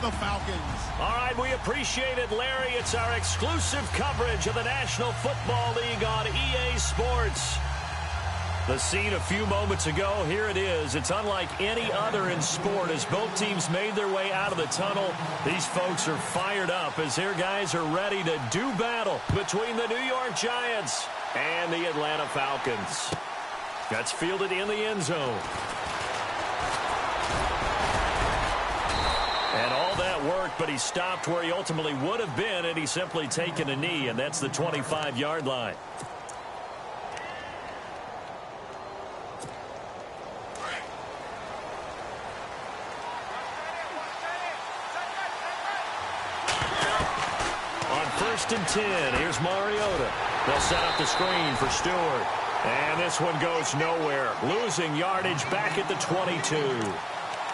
the Falcons. All right, we appreciate it, Larry. It's our exclusive coverage of the National Football League on EA Sports. The scene a few moments ago, here it is. It's unlike any other in sport. As both teams made their way out of the tunnel, these folks are fired up as their guys are ready to do battle between the New York Giants and the Atlanta Falcons. That's fielded in the end zone. And all that worked, but he stopped where he ultimately would have been, and he's simply taken a knee, and that's the 25-yard line. On 1st and 10, here's Mariota. They'll set up the screen for Stewart. And this one goes nowhere. Losing yardage back at the 22.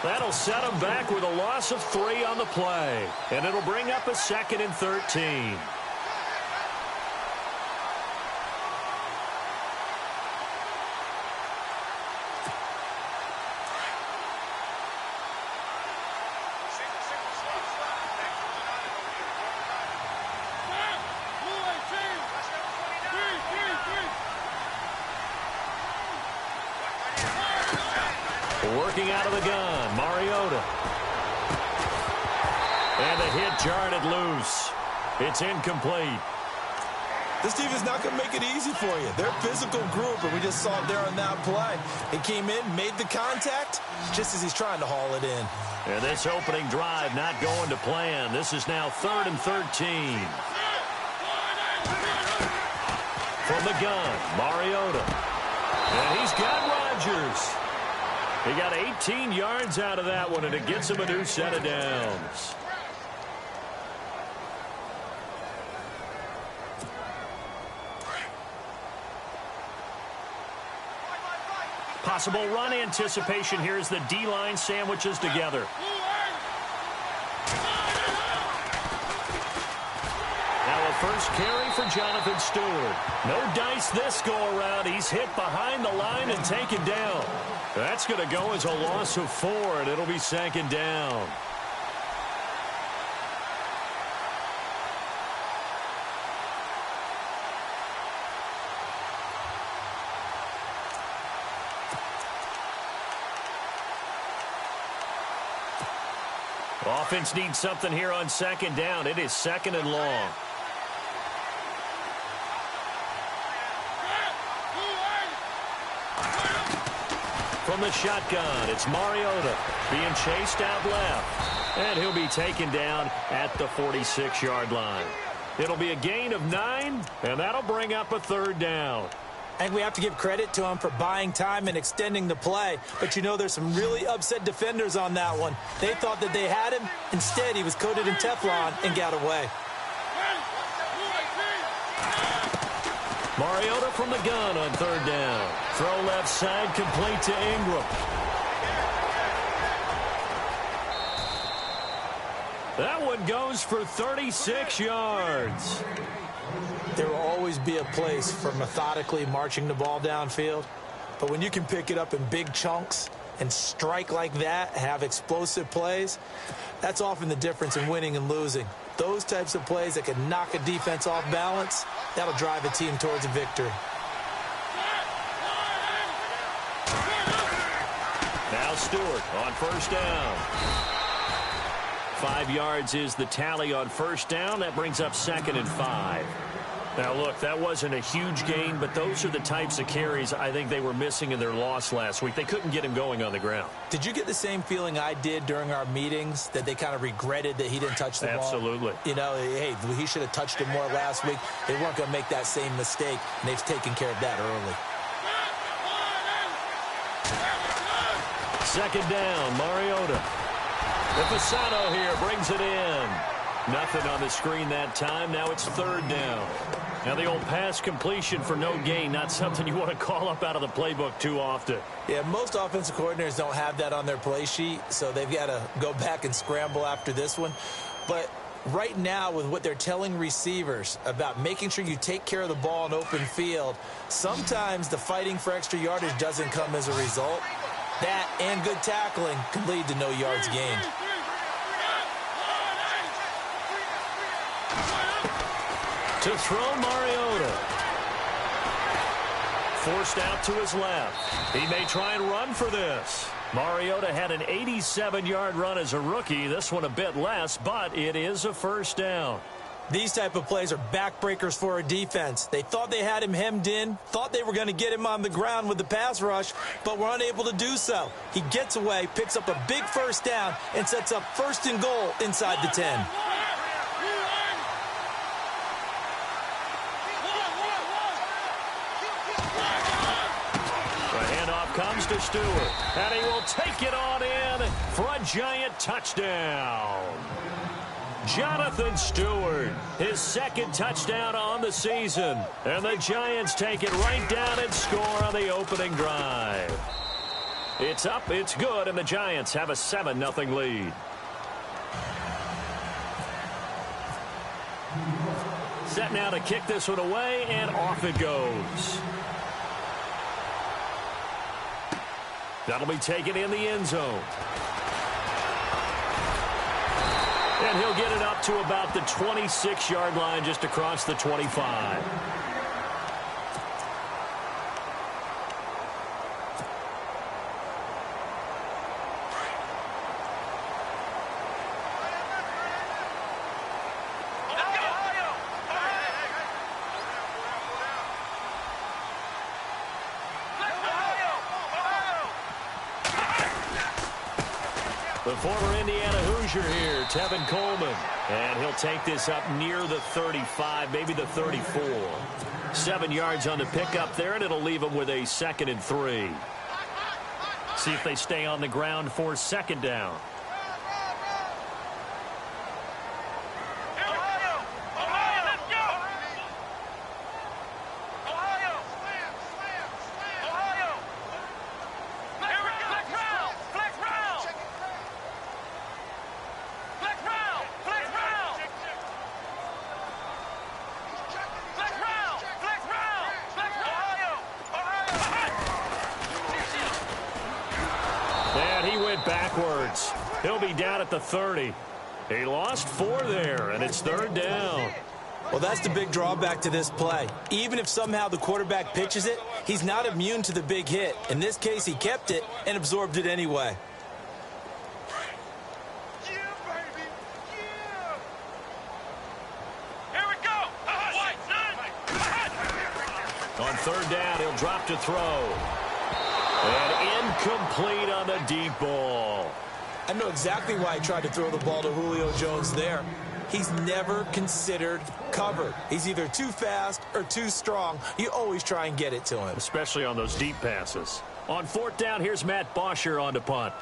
That'll set them back with a loss of 3 on the play. And it'll bring up a 2nd and 13. Working out of the gun, Mariota. And the hit jarred it loose. It's incomplete. This team is not going to make it easy for you. They're a physical group, and we just saw it there on that play. He came in, made the contact, just as he's trying to haul it in. And this opening drive not going to plan. This is now 3rd and 13. From the gun, Mariota. And he's got Rodgers. He got 18 yards out of that one, and it gets him a new set of downs. Possible run anticipation here as the D-line sandwiches together. Now a first carry for Jonathan Stewart. No dice this go-around. He's hit behind the line and taken down. That's going to go as a loss of 4, and it'll be 2nd down. Offense needs something here on 2nd down. It is 2nd and long. From the shotgun, it's Mariota being chased out left. And he'll be taken down at the 46-yard line. It'll be a gain of 9, and that'll bring up a 3rd down. I think we have to give credit to him for buying time and extending the play. But, you know, there's some really upset defenders on that one. They thought that they had him. Instead, he was coated in Teflon and got away. Mariota from the gun on 3rd down. Throw left side, complete to Ingram. That one goes for 36 yards. There will always be a place for methodically marching the ball downfield. But when you can pick it up in big chunks and strike like that, have explosive plays, that's often the difference in winning and losing. Those types of plays that can knock a defense off balance, that'll drive a team towards a victory. Now Stewart on 1st down. 5 yards is the tally on 1st down. That brings up 2nd and 5. Now, look, that wasn't a huge gain, but those are the types of carries I think they were missing in their loss last week. They couldn't get him going on the ground. Did you get the same feeling I did during our meetings, that they kind of regretted that he didn't touch the ball? Absolutely. You know, hey, he should have touched it more last week. They weren't going to make that same mistake, and they've taken care of that early. 2nd down, Mariota. Fasano here brings it in. Nothing on the screen that time. Now it's 3rd down. Now the old pass completion for no gain, not something you want to call up out of the playbook too often. Yeah, most offensive coordinators don't have that on their play sheet, so they've got to go back and scramble after this one. But right now, with what they're telling receivers about making sure you take care of the ball in open field, sometimes the fighting for extra yardage doesn't come as a result. That and good tackling can lead to no yards gained. To throw, Mariota. Forced out to his left. He may try and run for this. Mariota had an 87-yard run as a rookie. This one a bit less, but it is a first down. These type of plays are backbreakers for a defense. They thought they had him hemmed in, thought they were going to get him on the ground with the pass rush, but were unable to do so. He gets away, picks up a big first down, and sets up first and goal inside the 10. Comes to Stewart, and he will take it on in for a giant touchdown. Jonathan Stewart, his second touchdown on the season, and the Giants take it right down and score on the opening drive. It's up, it's good, and the Giants have a 7-0 lead. Set now to kick this one away, and off it goes. That'll be taken in the end zone. And he'll get it up to about the 26-yard line, just across the 25. The former Indiana Hoosier here, Tevin Coleman. And he'll take this up near the 35, maybe the 34. 7 yards on the pickup there, and it'll leave him with a 2nd and 3. See if they stay on the ground for 2nd down. Backwards. He'll be down at the 30. He lost 4 there, and it's 3rd down. Well, that's the big drawback to this play. Even if somehow the quarterback pitches it, he's not immune to the big hit. In this case, he kept it and absorbed it anyway. On 3rd down, he'll drop to throw. And incomplete on the deep ball. I know exactly why he tried to throw the ball to Julio Jones there. He's never considered covered. He's either too fast or too strong. You always try and get it to him. Especially on those deep passes. On 4th down, here's Matt Bosher on to punt.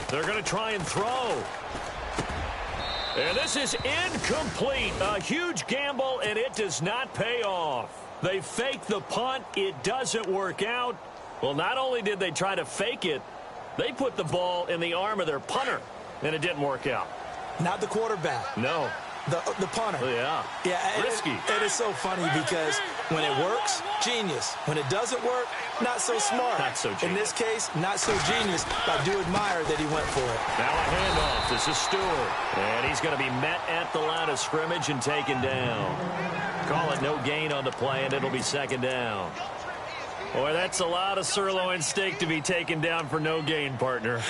They're going to try and throw. And this is incomplete. A huge gamble, and it does not pay off. They fake the punt. It doesn't work out. Well, not only did they try to fake it, they put the ball in the arm of their punter, and it didn't work out. Not the quarterback. No. The punter. Yeah. Risky. It is so funny because when it works, genius. When it doesn't work, not so smart. Not so genius. In this case, not so genius. I do admire that he went for it. Now a handoff. This is Stewart. And he's going to be met at the line of scrimmage and taken down. Call it no gain on the play, and it'll be 2nd down. Boy, that's a lot of sirloin steak to be taken down for no gain, partner.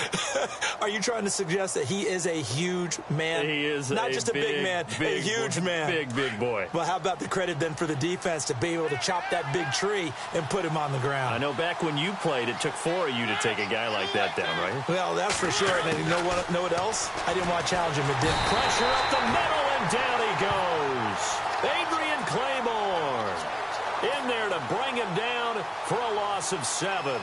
Are you trying to suggest that he is a huge man? He is not just a big man, a huge man. Big boy. Well, how about the credit then for the defense to be able to chop that big tree and put him on the ground? I know back when you played, it took 4 of you to take a guy like that down, right? Well, that's for sure. And you know what else? I didn't want to challenge him. It didn't. Pressure up the middle, and down he goes. Adrian Claiborne in there to bring him down for a loss of 7.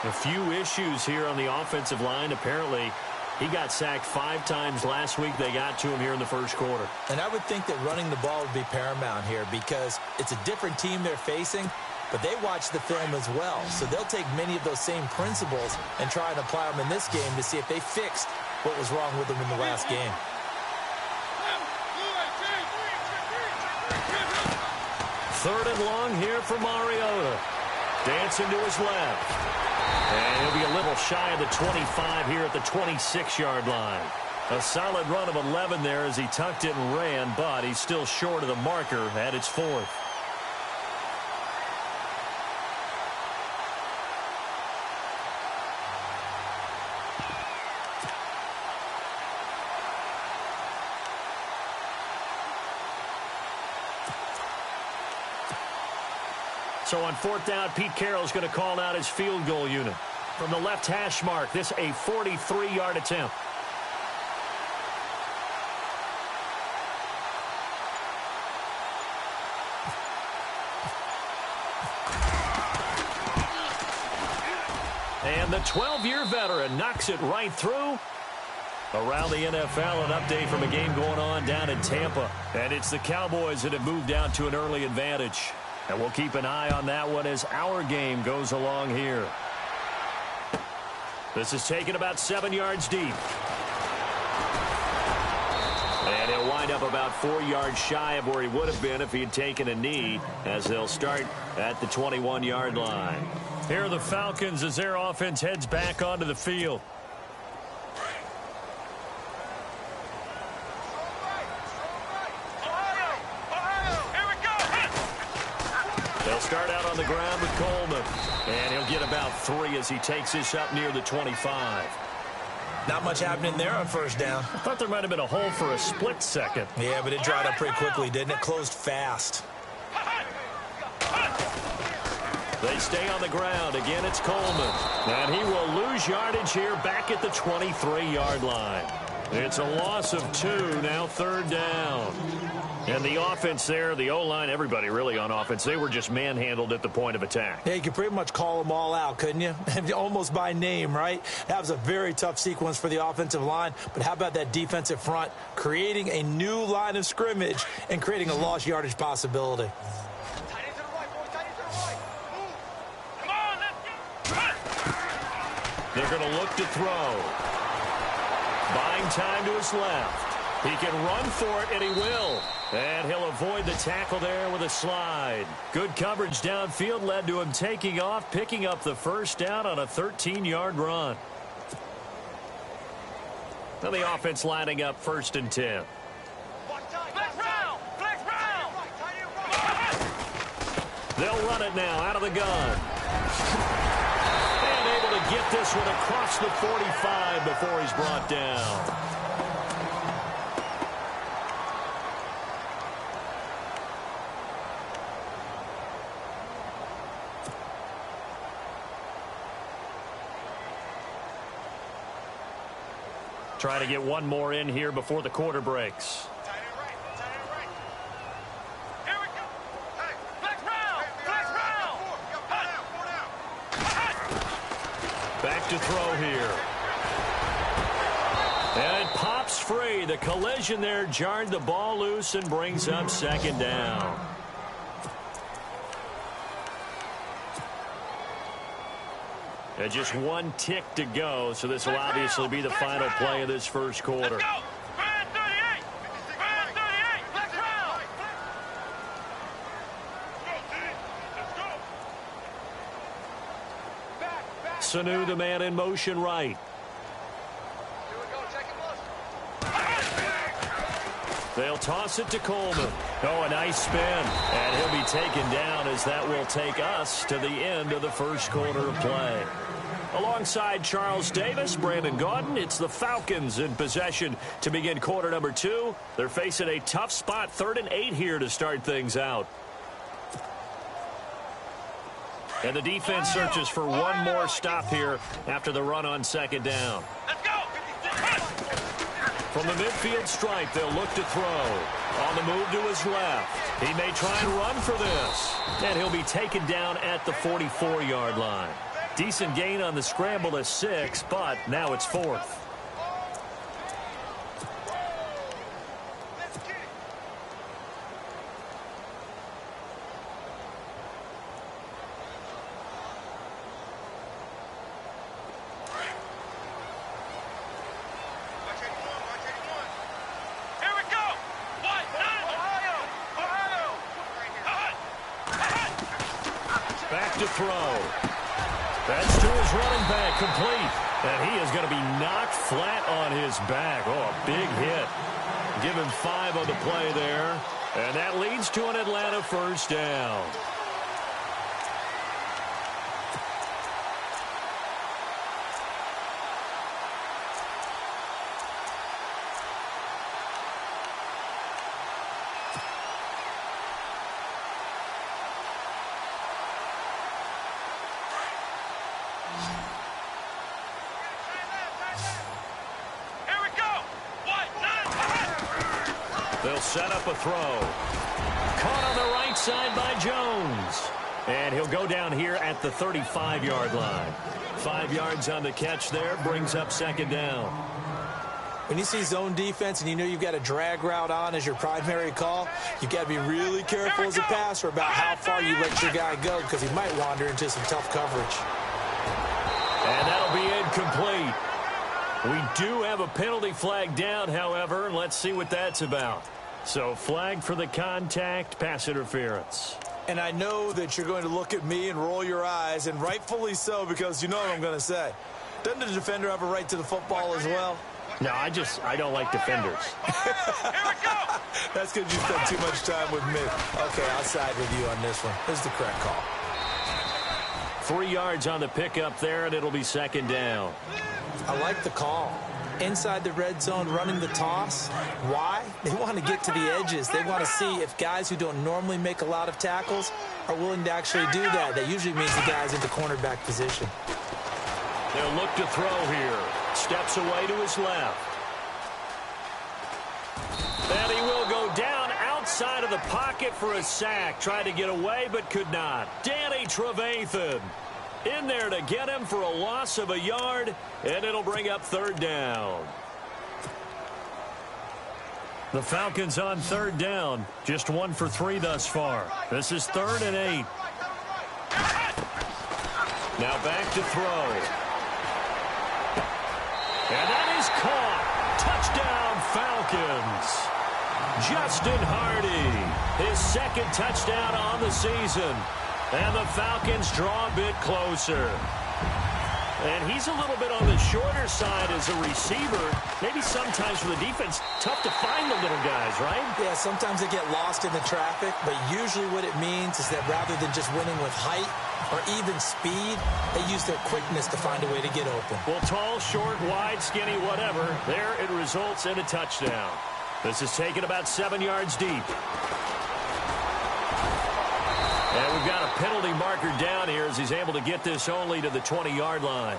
A few issues here on the offensive line. Apparently, he got sacked 5 times last week. They got to him here in the first quarter. And I would think that running the ball would be paramount here because it's a different team they're facing, but they watch the film as well. So they'll take many of those same principles and try and apply them in this game to see if they fixed what was wrong with them in the last game. Third and long here for Mariota. Dancing to his left. And he'll be a little shy of the 25 here at the 26-yard line. A solid run of 11 there as he tucked it and ran, but he's still short of the marker at its 4th. So on 4th down, Pete Carroll's going to call out his field goal unit. From the left hash mark, this a 43-yard attempt. And the 12-year veteran knocks it right through. Around the NFL, an update from a game going on down in Tampa. And it's the Cowboys that have moved out to an early advantage. And we'll keep an eye on that one as our game goes along here. This is taken about 7 yards deep. And he'll wind up about 4 yards shy of where he would have been if he had taken a knee, as they'll start at the 21-yard line. Here are the Falcons as their offense heads back onto the field. They'll start out on the ground with Coleman. And he'll get about 3 as he takes this up near the 25. Not much happening there on 1st down. I thought there might have been a hole for a split second. Yeah, but it dried up pretty quickly, didn't it? Closed fast. They stay on the ground. Again, it's Coleman. And he will lose yardage here back at the 23-yard line. It's a loss of 2, now 3rd down. And the offense there, the O-line, everybody really on offense, they were just manhandled at the point of attack. Yeah, you could pretty much call them all out, couldn't you? Almost by name, right? That was a very tough sequence for the offensive line. But how about that defensive front creating a new line of scrimmage and creating a lost yardage possibility? They're going to look to throw. Buying time to his left. He can run for it, and he will. And he'll avoid the tackle there with a slide. Good coverage downfield led to him taking off, picking up the 1st down on a 13-yard run. Now the offense lining up 1st and 10. They'll run it now out of the gun. And able to get this one across the 45 before he's brought down. Trying to get one more in here before the quarter breaks. Back to throw here. And it pops free. The collision there jarred the ball loose and brings up 2nd down. And just 1 tick to go, so this will obviously be the final play of this 1st quarter. Sanu, the man in motion right. They'll toss it to Coleman. Oh, a nice spin. And he'll be taken down as that will take us to the end of the 1st quarter of play. Alongside Charles Davis, Brandon Gaudin, it's the Falcons in possession to begin quarter number 2. They're facing a tough spot, 3rd and 8 here to start things out. And the defense searches for one more stop here after the run on 2nd down. Let's go! From the midfield stripe, they'll look to throw. On the move to his left. He may try and run for this. And he'll be taken down at the 44-yard line. Decent gain on the scramble to 6, but now it's 4th. to throw. That's to his running back, complete. And he is going to be knocked flat on his back. Oh, a big hit. Give him 5 on the play there. And that leads to an Atlanta first down. They'll set up a throw. Caught on the right side by Jones. And he'll go down here at the 35-yard line. 5 yards on the catch there, brings up second down. When you see zone defense and you know you've got a drag route on as your primary call, you've got to be really careful as a passer about how far you let your guy go because he might wander into some tough coverage. And that'll be incomplete. We do have a penalty flag down, however, and let's see what that's about. So flag for the contact, pass interference. And I know that you're going to look at me and roll your eyes, and rightfully so, because you know what I'm going to say. Doesn't the defender have a right to the football as well? No, I don't like defenders. That's because you spent too much time with me. Okay, I'll side with you on this one. This is the correct call. 3 yards on the pickup there, and it'll be second down. I like the call. Inside the red zone, running the toss. Why? They want to get to the edges. They want to see if guys who don't normally make a lot of tackles are willing to actually do that. That usually means the guy's into cornerback position. They'll look to throw here. Steps away to his left. And he will go down outside of the pocket for a sack. Tried to get away, but could not. Danny Trevathan in there to get him for a loss of a yard, and it'll bring up third down. The Falcons on third down. Just 1 for 3 thus far. This is 3rd and 8. Now back to throw. And that is caught. Touchdown, Falcons. Justin Hardy, his 2nd touchdown on the season. And the Falcons draw a bit closer. And he's a little bit on the shorter side as a receiver. Maybe sometimes for the defense, tough to find the little guys, right? Yeah, sometimes they get lost in the traffic, but usually what it means is that rather than just winning with height or even speed, they use their quickness to find a way to get open. Well, tall, short, wide, skinny, whatever, there it results in a touchdown. This is taken about 7 yards deep. And we've got a penalty marker down here as he's able to get this only to the 20-yard line.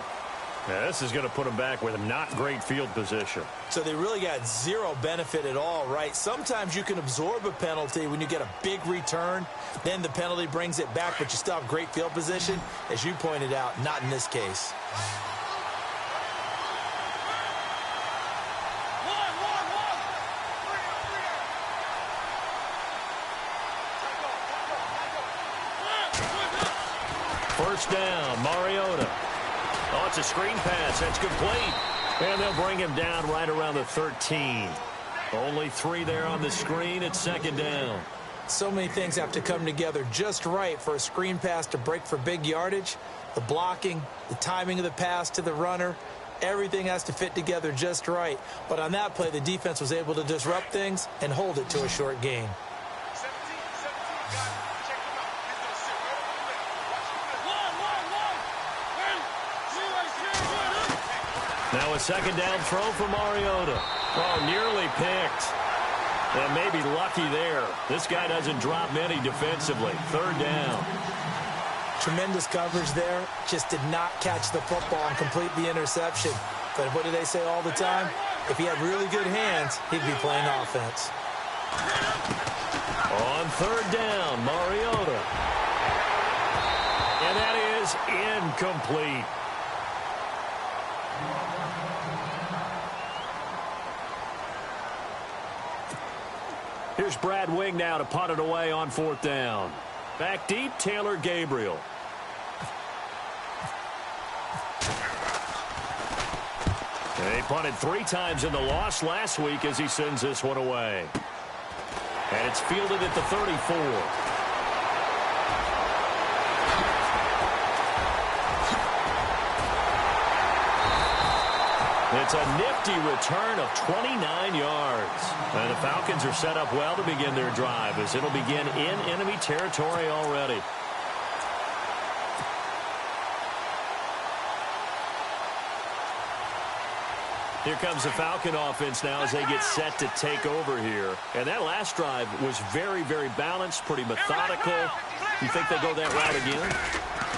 Now, this is going to put him back with a not great field position. So they really got zero benefit at all, right? Sometimes you can absorb a penalty when you get a big return. Then the penalty brings it back, but you still have great field position. As you pointed out, not in this case. First down, Mariota. Oh, it's a screen pass. That's complete. And they'll bring him down right around the 13. Only 3 there on the screen. It's second down. So many things have to come together just right for a screen pass to break for big yardage. The blocking, the timing of the pass to the runner, everything has to fit together just right. But on that play, the defense was able to disrupt things and hold it to a short gain. Now a second down throw for Mariota. Oh, nearly picked. And maybe lucky there. This guy doesn't drop many defensively. Third down. Tremendous coverage there. Just did not catch the football and complete the interception. But what do they say all the time? If he had really good hands, he'd be playing offense. On third down, Mariota. And that is incomplete. Here's Brad Wing now to punt it away on 4th down. Back deep, Taylor Gabriel. They punted 3 times in the loss last week as he sends this one away. And it's fielded at the 34. It's a nifty return of 29 yards. And the Falcons are set up well to begin their drive as it'll begin in enemy territory already. Here comes the Falcon offense now as they get set to take over here. And that last drive was very, very balanced, pretty methodical. You think they go that route again?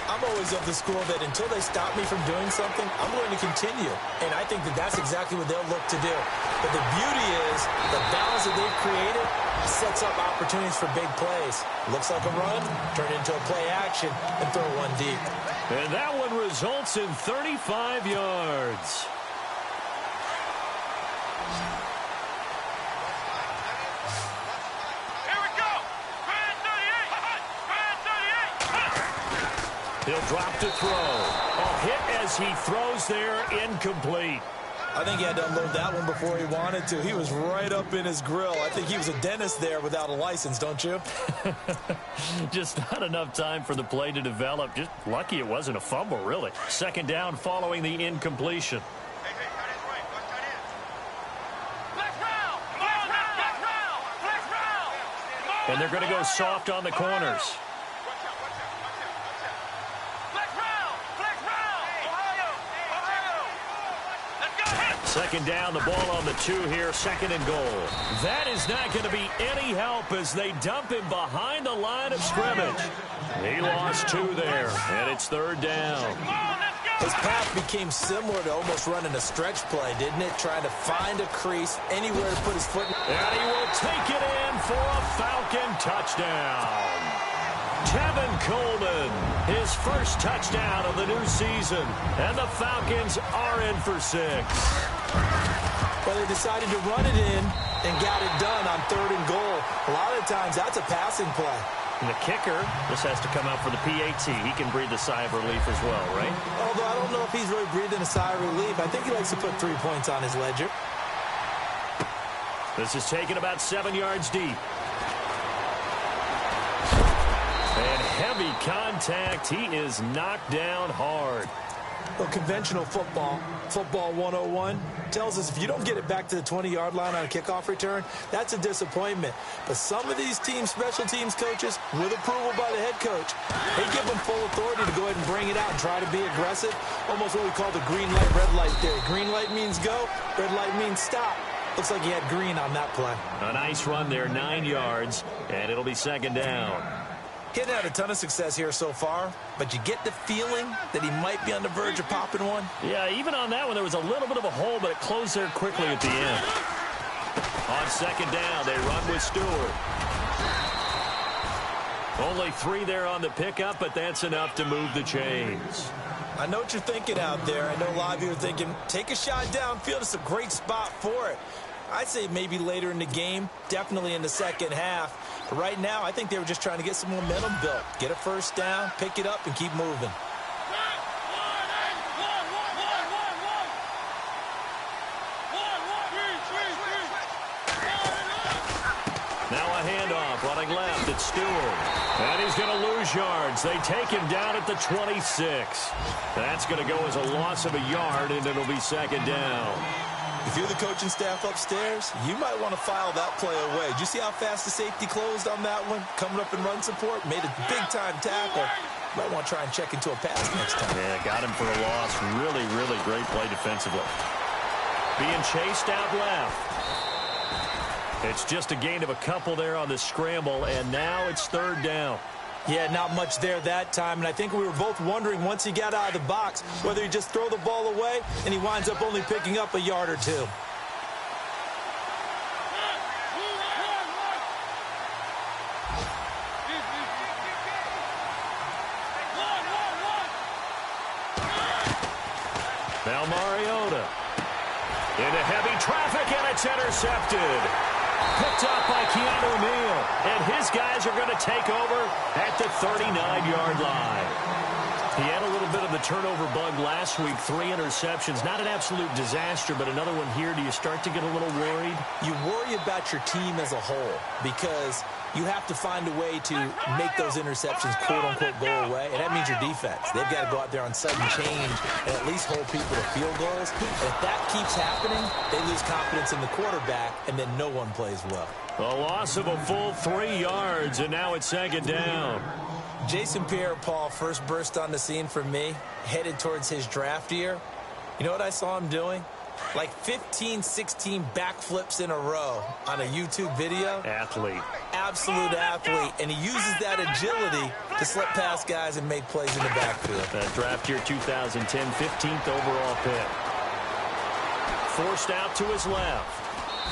I'm always of the school that until they stop me from doing something, I'm going to continue. And I think that that's exactly what they'll look to do. But the beauty is the balance that they've created sets up opportunities for big plays. Looks like a run, turn it into a play action, and throw one deep. And that one results in 35 yards. He'll drop to throw. A hit as he throws there, incomplete. I think he had to unload that one before he wanted to. He was right up in his grill. I think he was a dentist there without a license, don't you? Just not enough time for the play to develop. Just lucky it wasn't a fumble, really. Second down following the incompletion. And they're going to go soft on the corners. Second down, the ball on the 2 here, second and goal. That is not going to be any help as they dump him behind the line of scrimmage. He lost 2 there, and it's third down. His path became similar to almost running a stretch play, didn't it? Trying to find a crease, anywhere to put his foot. And he will take it in for a Falcon touchdown. Tevin Coleman, his first touchdown of the new season. And the Falcons are in for 6. Well, they decided to run it in and got it done on third and goal. A lot of times, that's a passing play. And the kicker just has to come out for the PAT. He can breathe a sigh of relief as well, right? Although I don't know if he's really breathing a sigh of relief. I think he likes to put 3 points on his ledger. This is taken about 7 yards deep. And heavy contact. He is knocked down hard. Well, conventional football 101, tells us if you don't get it back to the 20-yard line on a kickoff return, that's a disappointment. But some of these teams, special teams coaches, with approval by the head coach, they give them full authority to go ahead and bring it out and try to be aggressive. Almost what we call the green light, red light theory. Green light means go, red light means stop. Looks like he had green on that play. A nice run there, 9 yards, and it'll be second down. He hadn't had a ton of success here so far, but you get the feeling that he might be on the verge of popping one. Yeah, even on that one, there was a little bit of a hole, but it closed there quickly at the end. On second down, they run with Stewart. Only 3 there on the pickup, but that's enough to move the chains. I know what you're thinking out there. I know a lot of you are thinking, take a shot downfield. It's a great spot for it. I'd say maybe later in the game, definitely in the second half. But right now, I think they were just trying to get some momentum built. Get a first down, pick it up, and keep moving. Now a handoff, running left, it's Stewart. And he's going to lose yards. They take him down at the 26. That's going to go as a loss of a yard, and it'll be second down. If you're the coaching staff upstairs, you might want to file that play away. Did you see how fast the safety closed on that one? Coming up in run support, made a big-time tackle. Might want to try and check into a pass next time. Yeah, got him for a loss. Really, really great play defensively. Being chased out left. It's just a gain of a couple there on the scramble, and now it's third down. Yeah, not much there that time, and I think we were both wondering once he got out of the box whether he just throw the ball away and he winds up only picking up a yard or 2. Now Mariota into heavy traffic, and it's intercepted. Picked up by Keanu Neal, and his guys are going to take over at the 39-yard line. He had a little bit of the turnover bug last week, 3 interceptions. Not an absolute disaster, but another one here. Do you start to get a little worried? You worry about your team as a whole because you have to find a way to make those interceptions, quote-unquote, go away, and that means your defense. They've got to go out there on sudden change and at least hold people to field goals. And if that keeps happening, they lose confidence in the quarterback, and then no one plays well. A loss of a full 3 yards, and now it's second down. Jason Pierre-Paul first burst on the scene for me, headed towards his draft year. You know what I saw him doing? Like 15, 16 backflips in a row on a YouTube video. Athlete. Absolute athlete. And he uses that agility to slip past guys and make plays in the backfield. That draft year 2010, 15th overall pick. Forced out to his left.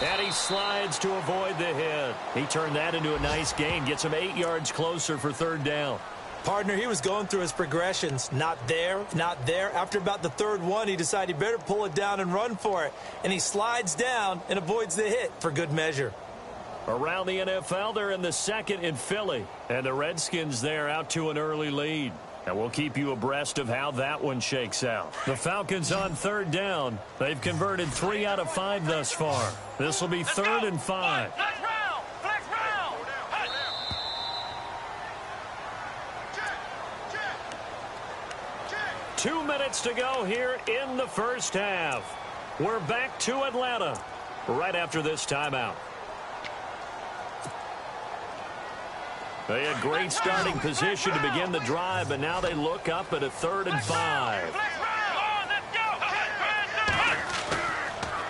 And he slides to avoid the hit. He turned that into a nice gain. Gets him 8 yards closer for third down. Partner, he was going through his progressions. Not there, not there. After about the third one, he decided he better pull it down and run for it. And he slides down and avoids the hit for good measure. Around the NFL, they're in the second in Philly. And the Redskins there out to an early lead. And we'll keep you abreast of how that one shakes out. The Falcons on third down. They've converted 3 out of 5 thus far. This will be third and 5. 2 minutes to go here in the first half. We're back to Atlanta right after this timeout. They had great starting position to begin the drive, but now they look up at a third and 5.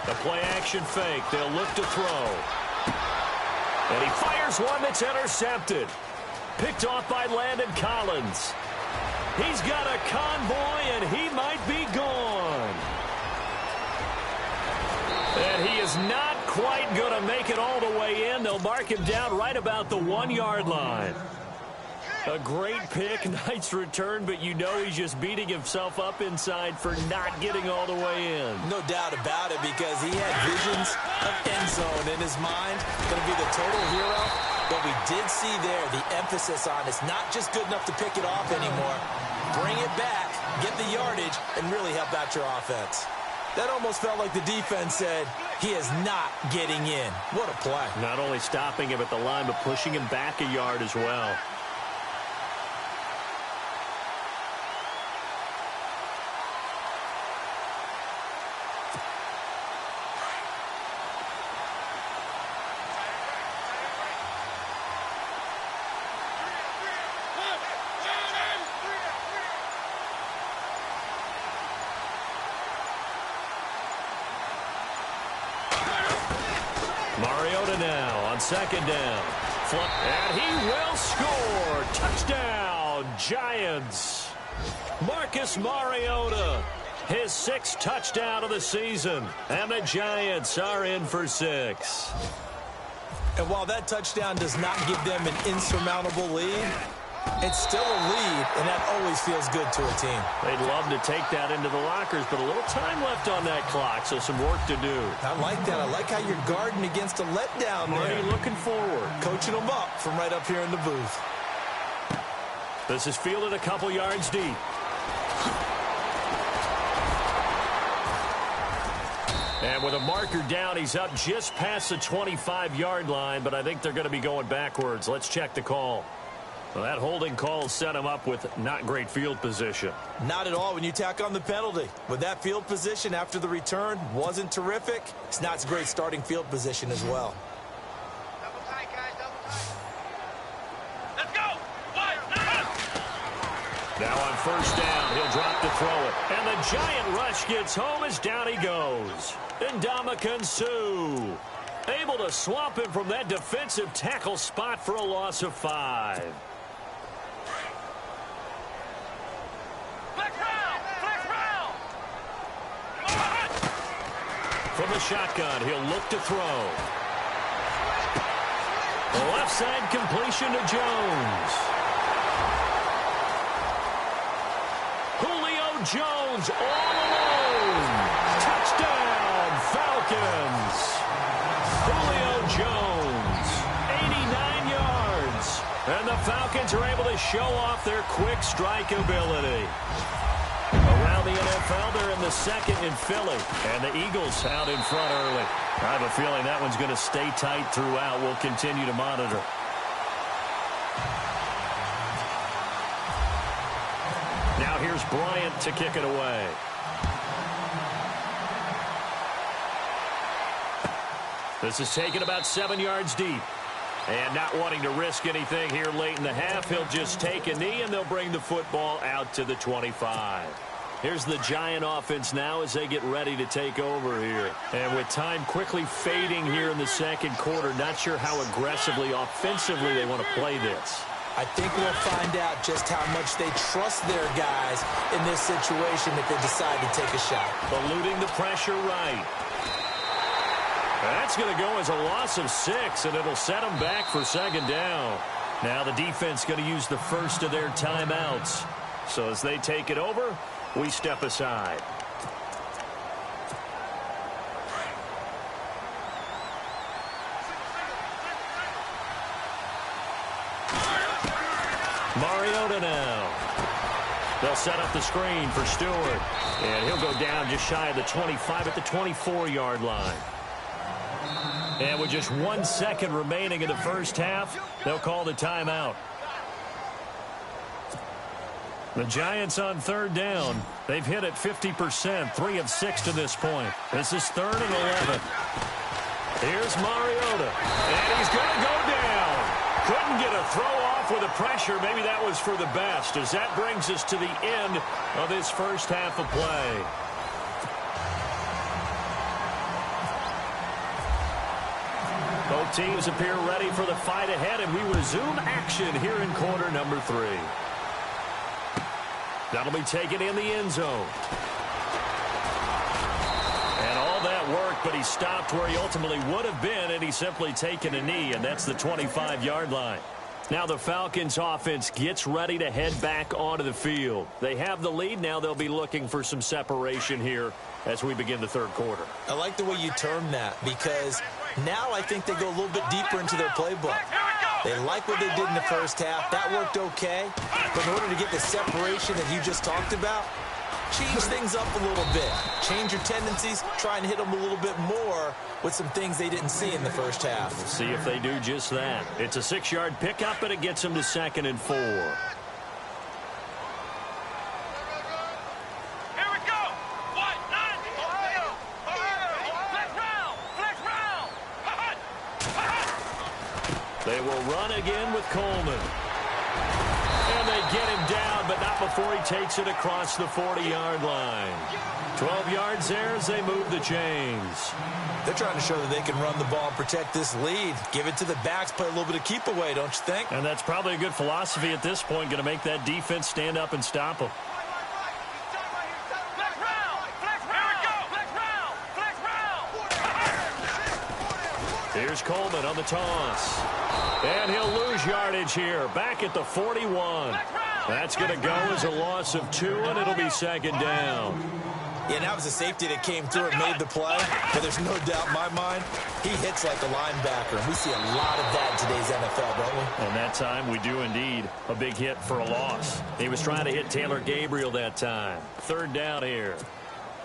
The play-action fake. They'll look to throw. And he fires one that's intercepted. Picked off by Landon Collins. He's got a convoy, and he might be gone. And he is not quite going to make it all the way in. They'll mark him down right about the 1-yard line. A great pick, nice return, but you know he's just beating himself up inside for not getting all the way in. No doubt about it, because he had visions of end zone in his mind. Going to be the total hero. But we did see there the emphasis on it's not just good enough to pick it off anymore. Bring it back, get the yardage, and really help out your offense. That almost felt like the defense said, he is not getting in. What a play. Not only stopping him at the line, but pushing him back a yard as well. Mariota now on second down. And he will score. Touchdown, Giants. Marcus Mariota, his 6th touchdown of the season. And the Giants are in for 6. And while that touchdown does not give them an insurmountable lead, it's still a lead, and that always feels good to a team. They'd love to take that into the lockers, but a little time left on that clock, so some work to do. I like that. I like how you're guarding against a letdown there. Already looking forward. Coaching them up from right up here in the booth. This is fielded a couple yards deep. And with a marker down, he's up just past the 25-yard line, but I think they're going to be going backwards. Let's check the call. Well, that holding call set him up with not great field position. Not at all when you tack on the penalty. With that field position after the return wasn't terrific. It's not a great starting field position as well. Double tight, guys, double tight. Let's go! Now on first down, he'll drop to throw it. And the giant rush gets home as down he goes. Ndamukong Suh able to swamp him from that defensive tackle spot for a loss of 5. From the shotgun, he'll look to throw. The left side completion to Jones. Julio Jones all alone. Touchdown, Falcons. Julio Jones, 89 yards. And the Falcons are able to show off their quick strike ability. Around the NFL, they're in the second in Philly. And the Eagles out in front early. I have a feeling that one's going to stay tight throughout. We'll continue to monitor. Now here's Bryant to kick it away. This is taken about 7 yards deep. And not wanting to risk anything here late in the half, he'll just take a knee, and they'll bring the football out to the 25. Here's the Giant offense now as they get ready to take over here. And with time quickly fading here in the second quarter, not sure how aggressively, offensively they want to play this. I think we'll find out just how much they trust their guys in this situation if they decide to take a shot. Eluding the pressure right. That's going to go as a loss of 6, and it'll set them back for second down. Now the defense going to use the first of their timeouts. So as they take it over, we step aside. Mariota now. They'll set up the screen for Stewart. And he'll go down just shy of the 25 at the 24-yard line. And with just 1 second remaining in the first half, they'll call the timeout. The Giants on third down. They've hit it 50%, 3 of 6 to this point. This is 3rd and 11. Here's Mariota. And he's going to go down. Couldn't get a throw off with the pressure. Maybe that was for the best, as that brings us to the end of this first half of play. Both teams appear ready for the fight ahead, and we resume action here in quarter number 3. That'll be taken in the end zone. And all that work, but he stopped where he ultimately would have been, and he's simply taken a knee, and that's the 25-yard line. Now the Falcons offense gets ready to head back onto the field. They have the lead. Now they'll be looking for some separation here as we begin the third quarter. I like the way you termed that, because now I think they go a little bit deeper into their playbook. They like what they did in the first half. That worked okay. But in order to get the separation that you just talked about, change things up a little bit. Change your tendencies. Try and hit them a little bit more with some things they didn't see in the first half. We'll see if they do just that. It's a 6-yard pickup, and it gets them to 2nd and 4. They will run again with Coleman. And they get him down, but not before he takes it across the 40-yard line. 12 yards there as they move the chains. They're trying to show that they can run the ball and protect this lead. Give it to the backs, play a little bit of keep away, don't you think? And that's probably a good philosophy at this point, going to make that defense stand up and stop them. Here's Coleman on the toss. And he'll lose yardage here. Back at the 41. That's going to go as a loss of 2, and it'll be 2nd down. Yeah, that was a safety that came through and made the play. But there's no doubt in my mind, he hits like a linebacker. And we see a lot of that in today's NFL, don't we? And that time, we do indeed. A big hit for a loss. He was trying to hit Taylor Gabriel that time. 3rd down here.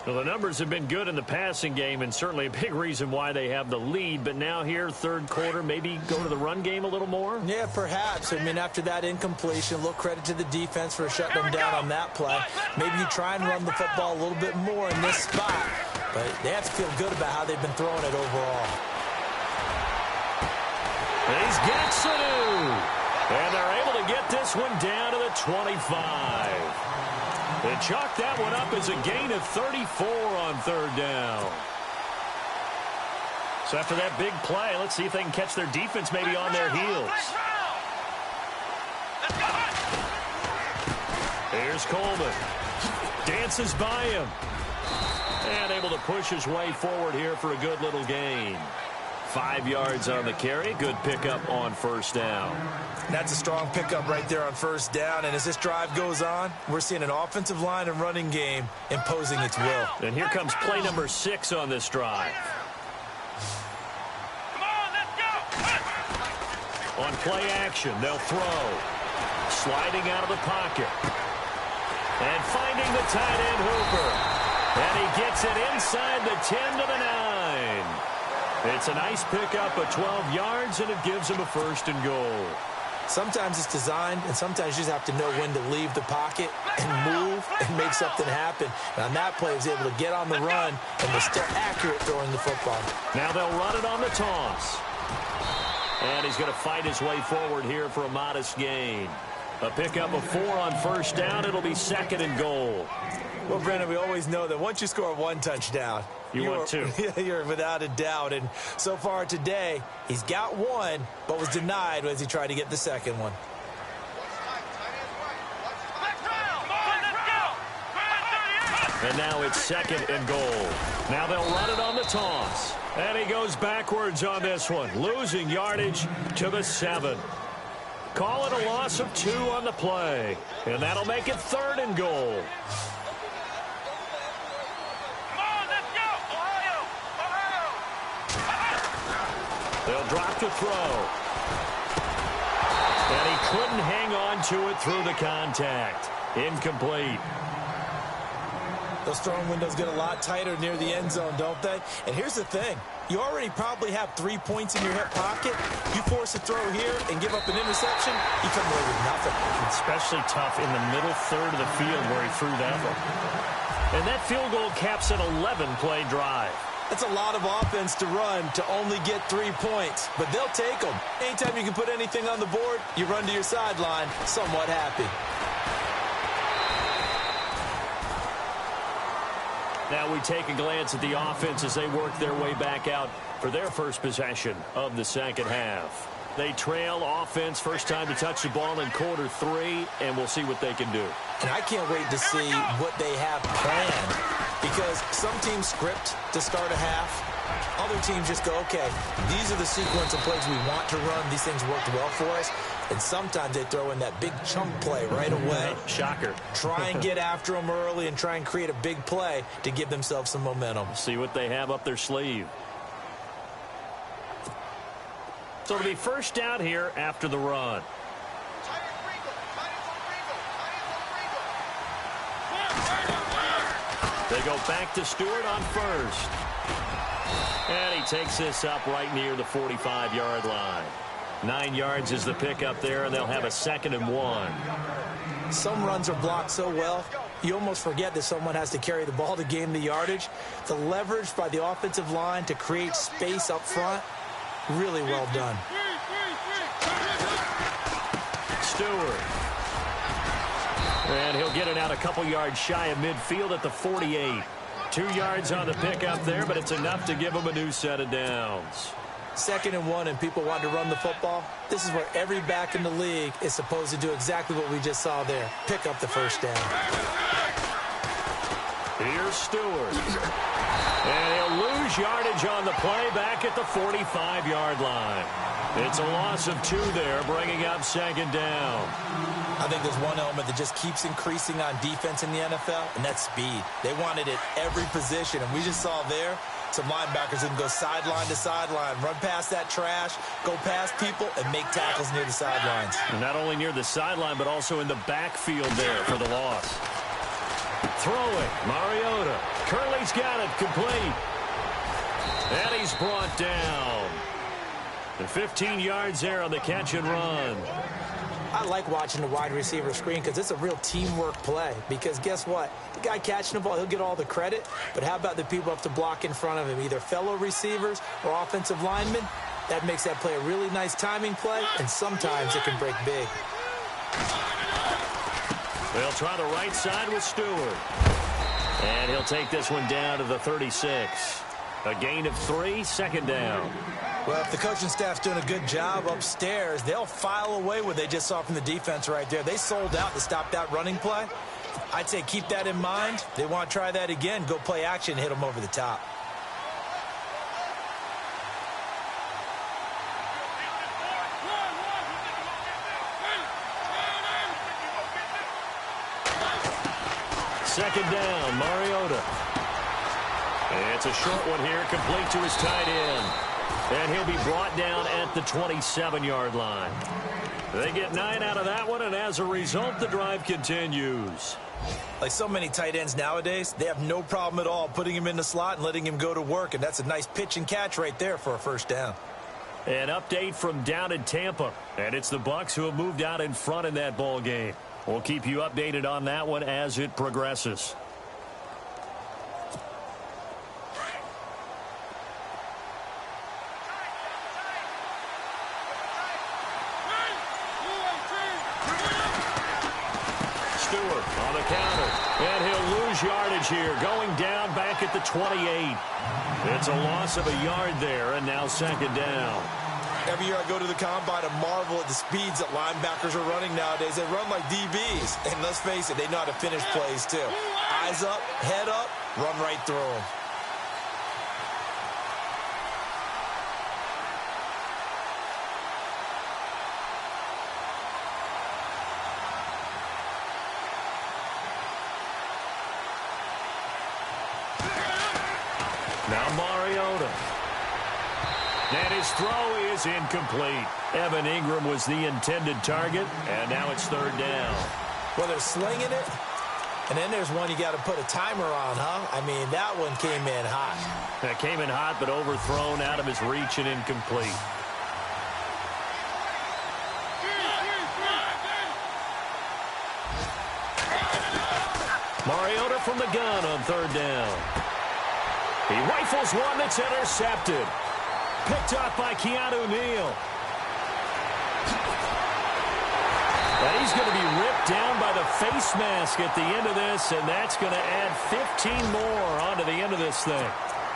Well, the numbers have been good in the passing game, and certainly a big reason why they have the lead. But now here, third quarter, maybe go to the run game a little more? Yeah, perhaps. I mean, after that incompletion, a little credit to the defense for shutting them down on that play. Maybe you try and run the football a little bit more in this spot. But they have to feel good about how they've been throwing it overall. He's got Sanu. And they're able to get this one down to the 25. They chalk that one up as a gain of 34 on 3rd down. So after that big play, let's see if they can catch their defense maybe on their heels. Here's Coleman. Dances by him. And able to push his way forward here for a good little gain. 5 yards on the carry. Good pickup on 1st down. That's a strong pickup right there on 1st down. And as this drive goes on, we're seeing an offensive line and running game imposing its will. And here comes play number 6 on this drive. Come on, let's go. On play action, they'll throw. Sliding out of the pocket. And finding the tight end Hooper. And he gets it inside the 10 to the 9. It's a nice pickup of 12 yards, and it gives him a 1st and goal. Sometimes it's designed, and sometimes you just have to know when to leave the pocket and move and make something happen. And on that play, he was able to get on the run and was still accurate throwing the football. Now they'll run it on the toss. And he's going to fight his way forward here for a modest gain. A pickup of 4 on 1st down. It'll be 2nd and goal. Well, Brandon, we always know that once you score 1 touchdown, you want 2. You're without a doubt. And so far today, he's got 1, but was denied as he tried to get the 2nd one. And now it's 2nd and goal. Now they'll run it on the toss. And he goes backwards on this one, losing yardage to the 7. Call it a loss of 2 on the play. And that'll make it 3rd and goal. They'll drop to throw. And he couldn't hang on to it through the contact. Incomplete. Those throwing windows get a lot tighter near the end zone, don't they? And here's the thing. You already probably have 3 points in your hip pocket. You force a throw here and give up an interception, you come away with nothing. Especially tough in the middle third of the field where he threw that one. And that field goal caps an 11-play drive. That's a lot of offense to run to only get 3 points, but they'll take them. Anytime you can put anything on the board, you run to your sideline somewhat happy. Now we take a glance at the offense as they work their way back out for their first possession of the second half. They trail offense, first time to touch the ball in quarter 3, and we'll see what they can do. And I can't wait to see what they have planned, because some teams script to start a half. Other teams just go, okay, these are the sequence of plays we want to run. These things worked well for us. And sometimes they throw in that big chunk play right away. Shocker. Try and get after them early and try and create a big play to give themselves some momentum. See what they have up their sleeve. So it'll be first down here after the run. They go back to Stewart on first. And he takes this up right near the 45-yard line. 9 yards is the pickup there, and they'll have a 2nd and 1. Some runs are blocked so well, you almost forget that someone has to carry the ball to gain the yardage. The leverage by the offensive line to create space up front, really well done. Stewart. And he'll get it out a couple yards shy of midfield at the 48. 2 yards on the pickup there, but it's enough to give him a new set of downs. 2nd and 1 and people want to run the football. This is where every back in the league is supposed to do exactly what we just saw there. Pick up the first down. Here's Stewart. And he'll lose yardage on the play back at the 45-yard line. It's a loss of 2 there, bringing up 2nd down. I think there's one element that just keeps increasing on defense in the NFL, and that's speed. They want it at every position, and we just saw there some linebackers that can go sideline to sideline, run past that trash, go past people, and make tackles near the sidelines. And not only near the sideline, but also in the backfield there for the loss. Throwing, Mariota. Curley's got it, complete. And he's brought down. And 15 yards there on the catch and run. I like watching the wide receiver screen because it's a real teamwork play. Because guess what? The guy catching the ball, he'll get all the credit. But how about the people up to block in front of him, either fellow receivers or offensive linemen? That makes that play a really nice timing play, and sometimes it can break big. They'll try the right side with Stewart. And he'll take this one down to the 36. A gain of 3, 2nd down. Well, if the coaching staff's doing a good job upstairs, they'll file away what they just saw from the defense right there. They sold out to stop that running play. I'd say keep that in mind. They want to try that again. Go play action and hit them over the top. Second down, Mariota. It's a short one here, complete to his tight end. And he'll be brought down at the 27-yard line. They get 9 out of that one, and as a result, the drive continues. Like so many tight ends nowadays, they have no problem at all putting him in the slot and letting him go to work, and that's a nice pitch and catch right there for a first down. An update from down in Tampa, and it's the Bucs who have moved out in front in that ball game. We'll keep you updated on that one as it progresses. On the counter, and he'll lose yardage here, going down back at the 28. It's a loss of a yard there, and now second down. Every year I go to the combine and marvel at the speeds that linebackers are running nowadays. They run like DBs, and let's face it, they know how to finish plays too. Eyes up, head up, run right through them. Now Mariota. And his throw is incomplete. Evan Ingram was the intended target, and now it's third down. Well, they're slinging it, and then there's one you got to put a timer on, huh? I mean, that one came in hot. That came in hot, but overthrown out of his reach and incomplete. Mariota from the gun on third down. He rifles one that's intercepted. Picked up by Keanu Neal. And he's going to be ripped down by the face mask at the end of this, and that's going to add 15 more onto the end of this thing.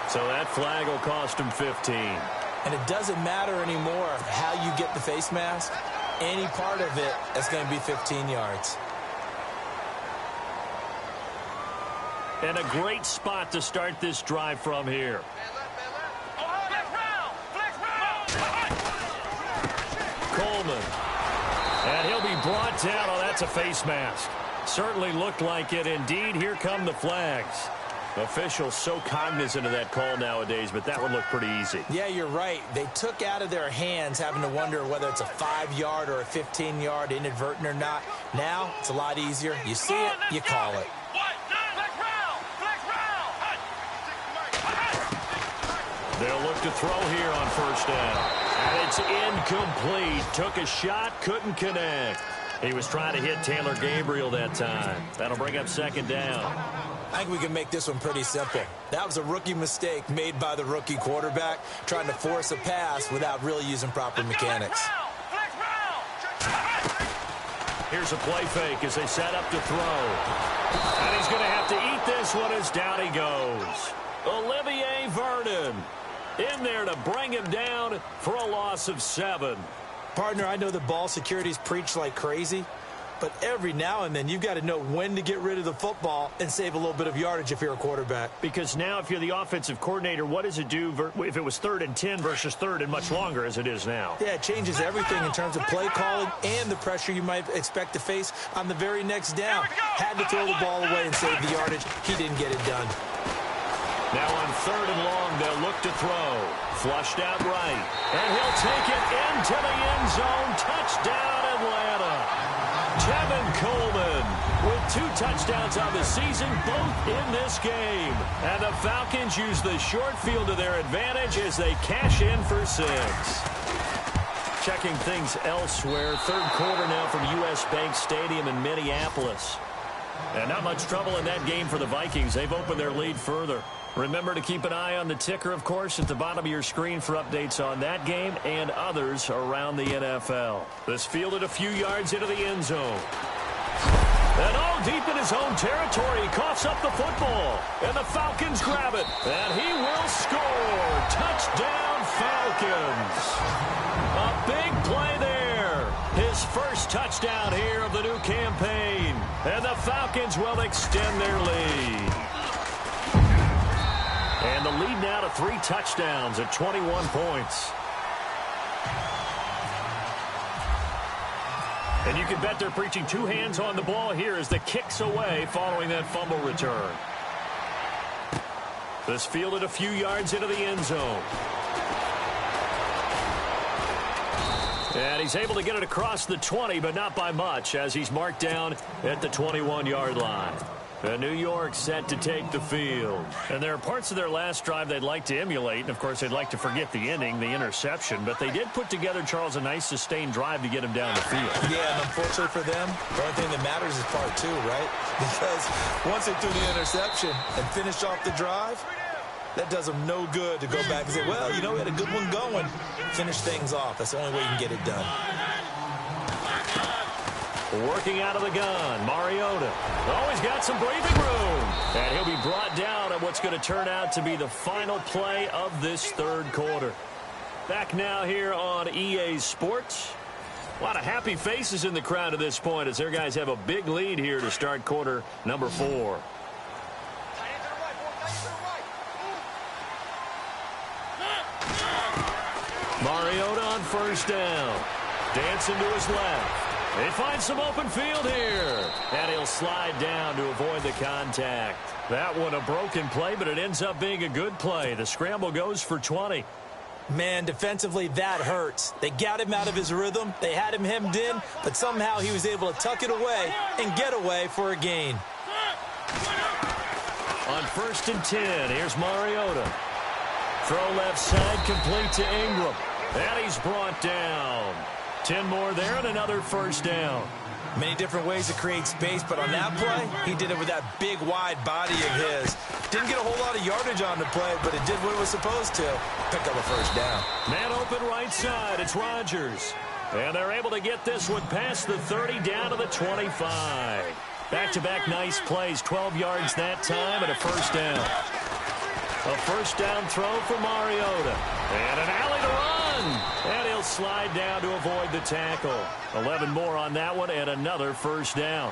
So that flag will cost him 15. And it doesn't matter anymore how you get the face mask. Any part of it is going to be 15 yards. And a great spot to start this drive from here. Coleman. And he'll be brought down. Oh, that's a face mask. Certainly looked like it. Indeed, here come the flags. Officials so cognizant of that call nowadays, but that would look pretty easy. Yeah, you're right. They took out of their hands having to wonder whether it's a 5-yard or a 15-yard inadvertent or not. Now, it's a lot easier. You see it, you call it. They'll look to throw here on first down. And it's incomplete. Took a shot, couldn't connect. He was trying to hit Taylor Gabriel that time. That'll bring up second down. I think we can make this one pretty simple. That was a rookie mistake made by the rookie quarterback, trying to force a pass without really using proper mechanics. Here's a play fake as they set up to throw. And he's going to have to eat this one as down he goes. Olivier Vernon in there to bring him down for a loss of 7. Partner, I know the ball security's preached like crazy, but every now and then you've got to know when to get rid of the football and save a little bit of yardage if you're a quarterback. Because now if you're the offensive coordinator, what does it do if it was 3rd and 10 versus 3rd and much longer as it is now? Yeah, it changes everything in terms of play calling and the pressure you might expect to face on the very next down. Had to throw the ball away and save the yardage. He didn't get it done. Now on 3rd and long, they'll look to throw. Flushed out right. And he'll take it into the end zone. Touchdown, Atlanta. Tevin Coleman with 2 touchdowns on the season, both in this game. And the Falcons use the short field to their advantage as they cash in for 6. Checking things elsewhere. 3rd quarter now from U.S. Bank Stadium in Minneapolis. And not much trouble in that game for the Vikings. They've opened their lead further. Remember to keep an eye on the ticker, of course, at the bottom of your screen for updates on that game and others around the NFL. This fielded a few yards into the end zone. And all deep in his own territory, he coughs up the football. And the Falcons grab it. And he will score. Touchdown, Falcons. A big play there. His first touchdown here of the new campaign. And the Falcons will extend their lead. And the lead now to 3 touchdowns at 21 points. And you can bet they're preaching 2 hands on the ball here as the kick's away following that fumble return. This fielded a few yards into the end zone. And he's able to get it across the 20, but not by much, as he's marked down at the 21-yard line. New York set to take the field. And there are parts of their last drive they'd like to emulate. And, of course, they'd like to forget the ending, the interception. But they did put together, Charles, a nice sustained drive to get him down the field. Yeah, and unfortunately for them, the only thing that matters is part two, right? Because once they threw the interception and finished off the drive, that does them no good to go back and say, well, you know, we had a good one going. Finish things off. That's the only way you can get it done. Working out of the gun, Mariota. Oh, he's got some breathing room. And he'll be brought down at what's going to turn out to be the final play of this third quarter. Back now here on EA Sports. A lot of happy faces in the crowd at this point as their guys have a big lead here to start quarter number 4. Mariota on first down. Dancing to his left. They find some open field here. And he'll slide down to avoid the contact. That one a broken play, but it ends up being a good play. The scramble goes for 20. Man, defensively, that hurts. They got him out of his rhythm. They had him hemmed in, but somehow he was able to tuck it away and get away for a gain. On 1st and 10, here's Mariota. Throw left side, complete to Ingram. And he's brought down. 10 more there and another first down. Many different ways to create space, but on that play, he did it with that big, wide body of his. Didn't get a whole lot of yardage on the play, but it did what it was supposed to. Pick up a first down. Man open right side. It's Rodgers. And they're able to get this one past the 30 down to the 25. Back-to-back nice plays. 12 yards that time and a first down. A first down throw for Mariota. And an alley to run. And he'll slide down to avoid the tackle. 11 more on that one and another first down.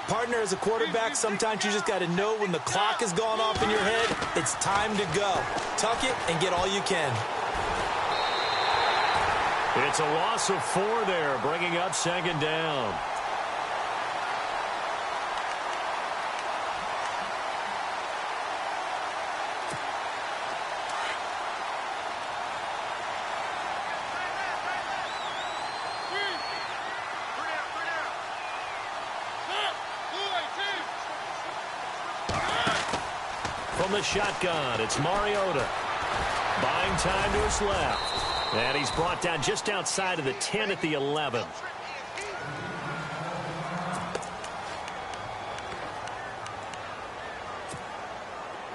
Partner, as a quarterback, sometimes you just got to know when the clock has gone off in your head, it's time to go. Tuck it and get all you can. It's a loss of 4 there, bringing up second down. From the shotgun, it's Mariota. Buying time to his left. And he's brought down just outside of the 10 at the 11.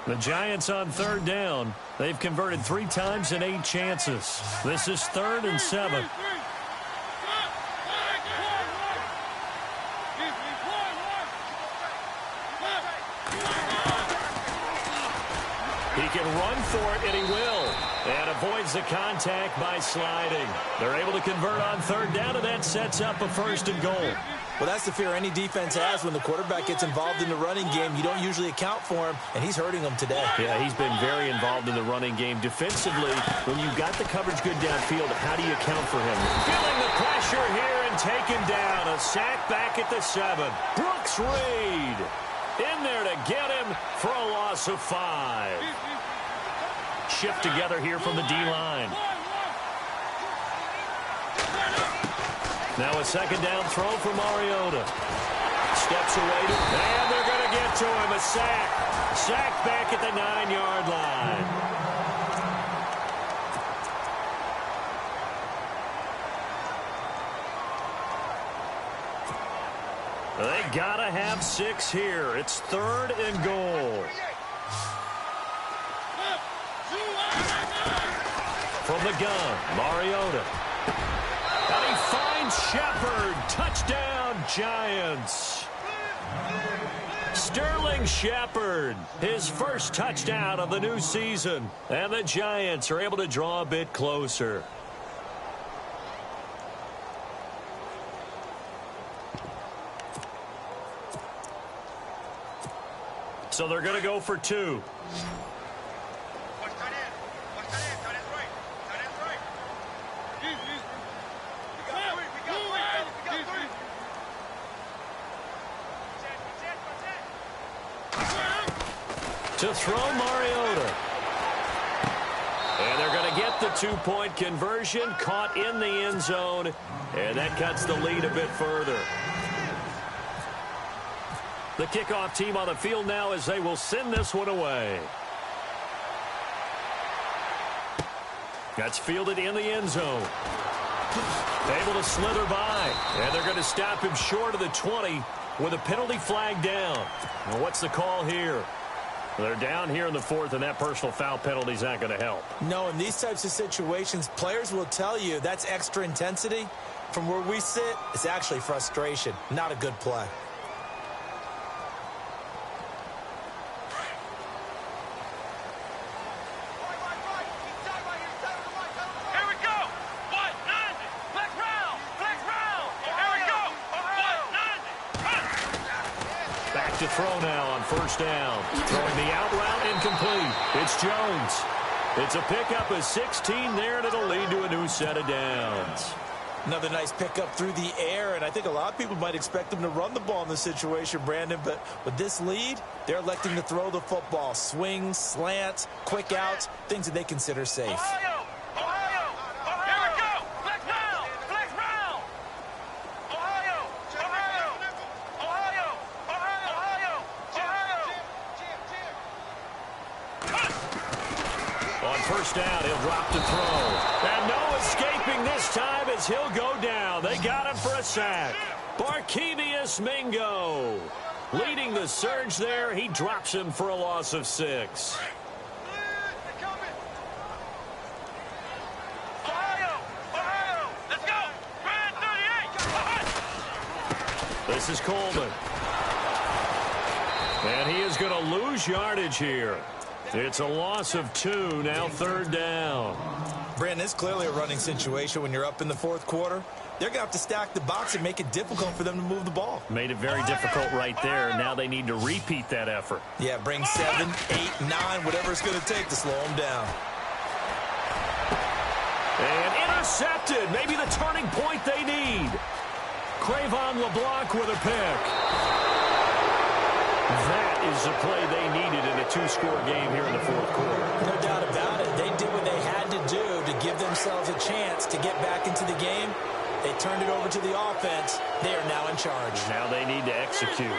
The Giants on third down. They've converted 3 times in 8 chances. This is 3rd and 7. He can run for it, and he will. And avoids the contact by sliding. They're able to convert on third down, and that sets up a 1st and goal. Well, that's the fear any defense has when the quarterback gets involved in the running game. You don't usually account for him, and he's hurting them today. Yeah, he's been very involved in the running game. Defensively, when you've got the coverage good downfield, how do you account for him? Feeling the pressure here and taken down. A sack back at the 7. Brooks Reed in there to get him for a loss of 5. Shift together here from the D-line. Now a second down throw for Mariota. Steps away, and they're going to get to him. A sack. Sack back at the 9-yard line. They got to have 6 here. It's 3rd and goal. From the gun, Mariota. And he finds Shepard. Touchdown, Giants. Sterling Shepard, his first touchdown of the new season. And the Giants are able to draw a bit closer. So they're going to go for 2. To throw Mariota. And they're going to get the two-point conversion, caught in the end zone, and that cuts the lead a bit further. The kickoff team on the field now as they will send this one away. That's fielded in the end zone. Able to slither by, and they're going to stop him short of the 20 with a penalty flag down. Well, what's the call here? They're down here in the fourth, and that personal foul penalty is not going to help. No, in these types of situations, players will tell you that's extra intensity. From where we sit, it's actually frustration, not a good play. To throw now on first down. Throwing the out route incomplete. It's Jones. It's a pickup of 16 there, and it'll lead to a new set of downs. Another nice pickup through the air, and I think a lot of people might expect them to run the ball in this situation, Brandon, but with this lead, they're electing to throw the football. Swings, slants, quick outs, things that they consider safe. First down, he'll drop to throw. And no escaping this time as he'll go down. They got him for a sack. Barkevius Mingo leading the surge there. He drops him for a loss of 6. This is Coleman. And he is going to lose yardage here. It's a loss of 2, now third down. Brandon, it's clearly a running situation when you're up in the fourth quarter. They're going to have to stack the box and make it difficult for them to move the ball. Made it very difficult right there. Now they need to repeat that effort. Yeah, bring 7, 8, 9, whatever it's going to take to slow them down. And intercepted. Maybe the turning point they need. Cravon LeBlanc with a pick. That is the play they needed in a 2-score game here in the fourth quarter. No doubt about it. They did what they had to do to give themselves a chance to get back into the game. They turned it over to the offense. They are now in charge. Now they need to execute.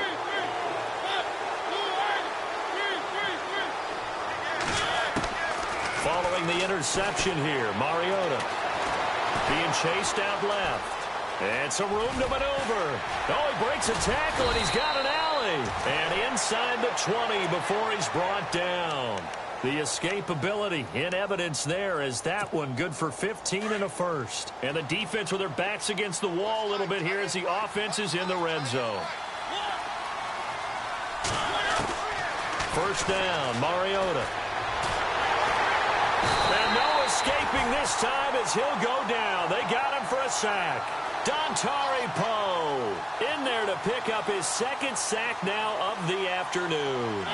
Following the interception here, Mariota being chased out left. And some room to maneuver. Oh, he breaks a tackle, and he's got an alley. And inside the 20 before he's brought down. The escapability in evidence there as that one good for 15 and a first. And the defense with their backs against the wall a little bit here as the offense is in the red zone. First down, Mariota. And no escaping this time as he'll go down. They got him for a sack. Dontari Poe in there to pick up his second sack now of the afternoon.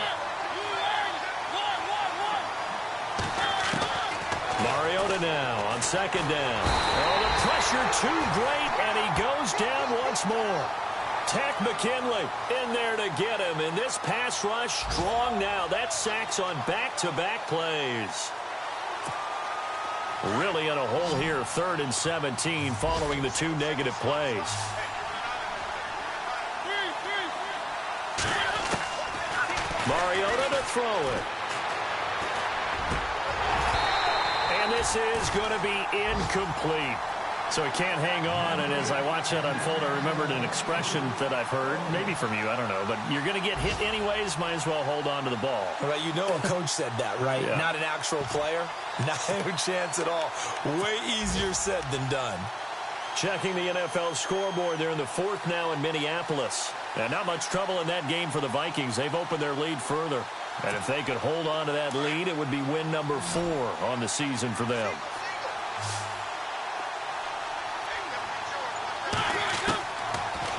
Mariota now on second down. Oh, the pressure too great, and he goes down once more. Takk McKinley in there to get him, and this pass rush strong now. That's sacks on back-to-back plays. Really in a hole here, 3rd and 17 following the 2 negative plays. Mariota to throw it. And this is going to be incomplete. So he can't hang on, and as I watch that unfold, I remembered an expression that I've heard, maybe from you, I don't know, but you're going to get hit anyways, might as well hold on to the ball. Right, you know a coach said that, right? Yeah. Not an actual player. No chance at all. Way easier said than done. Checking the NFL scoreboard, they're in the 4th now in Minneapolis. And not much trouble in that game for the Vikings. They've opened their lead further. And if they could hold on to that lead, it would be win number 4 on the season for them.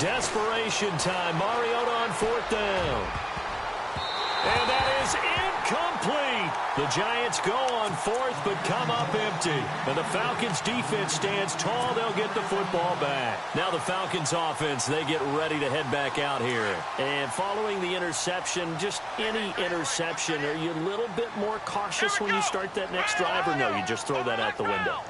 Desperation time. Mariota on 4th down. And that is incomplete. The Giants go on fourth, but come up empty. And the Falcons defense stands tall. They'll get the football back. Now the Falcons offense, they get ready to head back out here. And following the interception, just any interception, are you a little bit more cautious when you start that next drive, or no, you just throw that out the window?